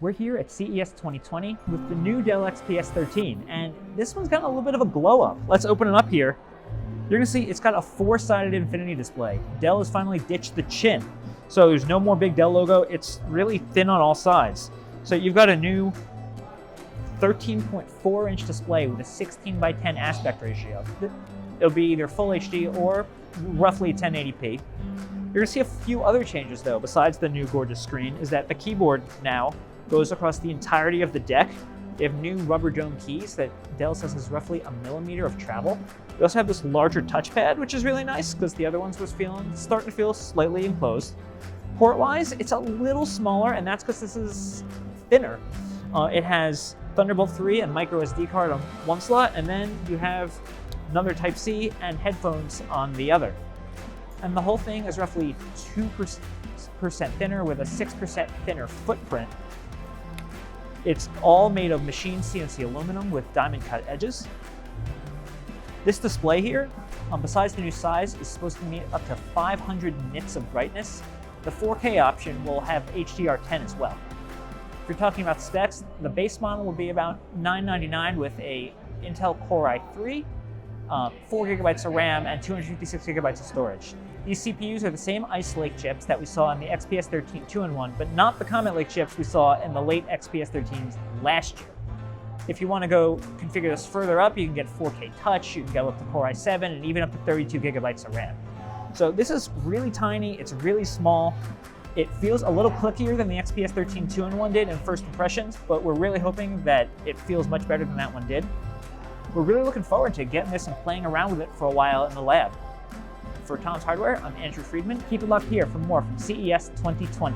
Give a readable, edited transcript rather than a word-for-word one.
We're here at CES 2020 with the new Dell XPS 13, and this one's got a little bit of a glow up. Let's open it up here. You're gonna see it's got a four-sided infinity display. Dell has finally ditched the chin, so there's no more big Dell logo. It's really thin on all sides. So you've got a new 13.4-inch display with a 16:10 aspect ratio. It'll be either full HD or roughly 1080p. You're gonna see a few other changes though, besides the new gorgeous screen, is that the keyboard now goes across the entirety of the deck. They have new rubber dome keys that Dell says is roughly a millimeter of travel. We also have this larger touchpad, which is really nice because the other ones was starting to feel slightly enclosed. Port-wise, it's a little smaller, and that's because this is thinner. It has Thunderbolt 3 and micro SD card on one slot, and then you have another Type-C and headphones on the other. And the whole thing is roughly 2% thinner with a 6% thinner footprint. It's all made of machined CNC aluminum with diamond cut edges. This display here, besides the new size, is supposed to meet up to 500 nits of brightness. The 4K option will have HDR10 as well. If you're talking about specs, the base model will be about $999 with a Intel Core i3, 4 gigabytes of RAM, and 256 gigabytes of storage. These CPUs are the same Ice Lake chips that we saw in the XPS 13 2-in-1, but not the Comet Lake chips we saw in the late XPS 13s last year. If you want to go configure this further up, you can get 4K touch, you can go up to Core i7, and even up to 32 gigabytes of RAM. So this is really tiny, it's really small. It feels a little clickier than the XPS 13 2-in-1 did in first impressions, but we're really hoping that it feels much better than that one did. We're really looking forward to getting this and playing around with it for a while in the lab. For Tom's Hardware, I'm Andrew Friedman. Keep it locked here for more from CES 2020.